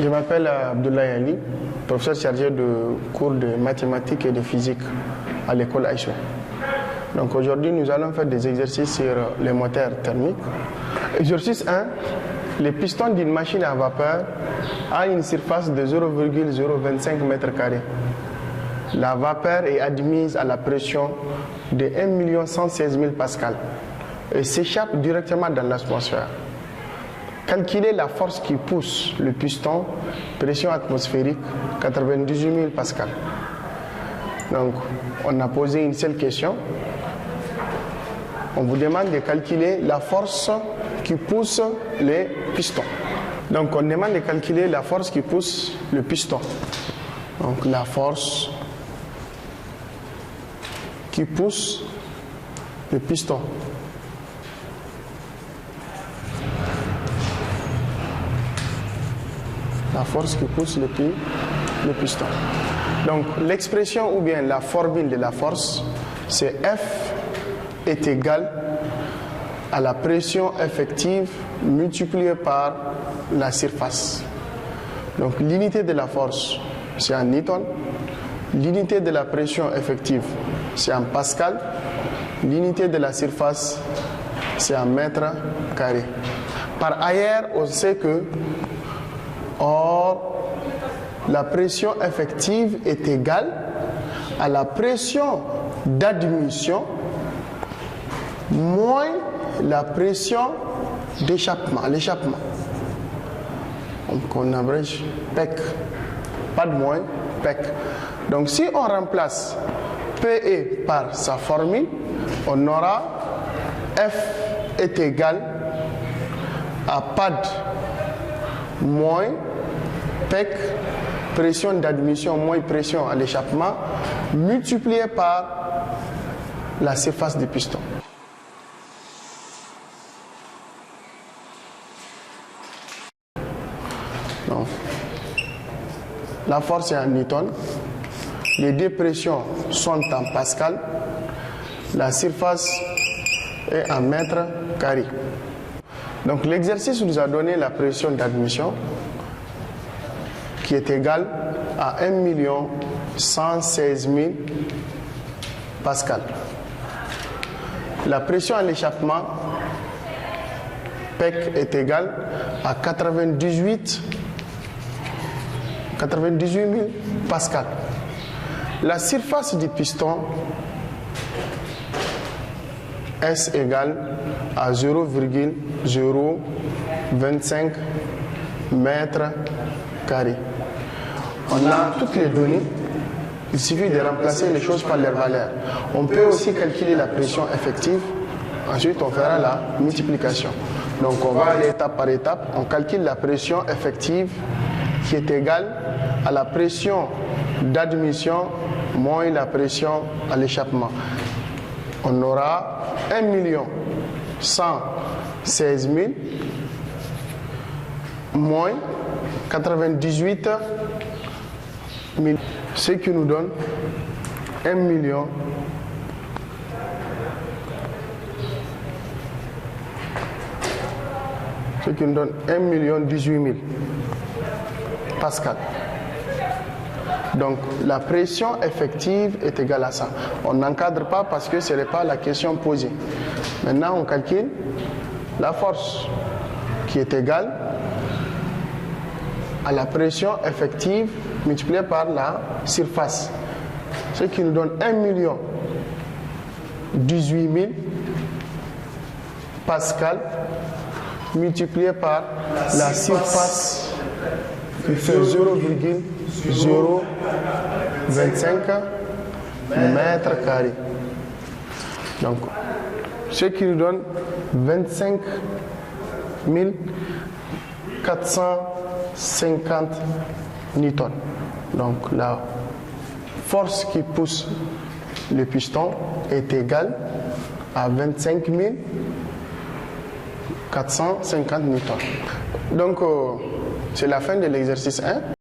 Je m'appelle Abdoulaye Ali, professeur chargé de cours de mathématiques et de physique à l'école Aïchou. Donc aujourd'hui, nous allons faire des exercices sur les moteurs thermiques. Exercice 1. Les pistons d'une machine à vapeur a une surface de 0,025 m². La vapeur est admise à la pression de 1 116 000 pascal et s'échappe directement dans l'atmosphère. Calculez la force qui pousse le piston, pression atmosphérique 98 000 pascal. Donc, on a posé une seule question. On vous demande de calculer la force qui pousse les pistons. Donc, on demande de calculer la force qui pousse le piston. Donc, la force qui pousse le piston. La force qui pousse le piston. Donc, l'expression ou bien la formule de la force, c'est F est égal à la pression effective multipliée par la surface. Donc, l'unité de la force, c'est en newton. L'unité de la pression effective, c'est en pascal. L'unité de la surface, c'est en mètre carré. Par ailleurs, on sait que la pression effective est égale à la pression d'admission moins la pression d'échappement, l'échappement. Donc on abrège PEC, pas de moins, PEC. Donc si on remplace PE par sa formule, on aura F est égal à PAD moins PEC, pression d'admission moins pression à l'échappement, multiplié par la surface du piston. Donc, la force est en newton, les deux pressions sont en pascal, la surface est en mètre carré. Donc l'exercice nous a donné la pression d'admission qui est égale à 1 116 000 pascal. La pression à l'échappement, PEC, est égale à 98 000 pascal. La surface du piston, S égale à 0,025 m². On a toutes les données, il suffit de remplacer les choses par leurs valeurs. On peut aussi calculer la pression effective, ensuite on fera la multiplication. Donc on va aller étape par étape, on calcule la pression effective qui est égale à la pression d'admission moins la pression à l'échappement. On aura 1 116 000 moins 98 000, ce qui nous donne 1 million ce qui nous donne 1 018 000 pascal. Donc la pression effective est égale à ça. On n'encadre pas parce que ce n'est pas la question posée. Maintenant on calcule la force qui est égale à la pression effective multipliée par la surface, ce qui nous donne 1 018 000 pascal multiplié par la surface qui fait 0,025 m². Donc ce qui nous donne 25 450 newtons. Donc la force qui pousse le piston est égale à 25 450 newtons. Donc c'est la fin de l'exercice 1.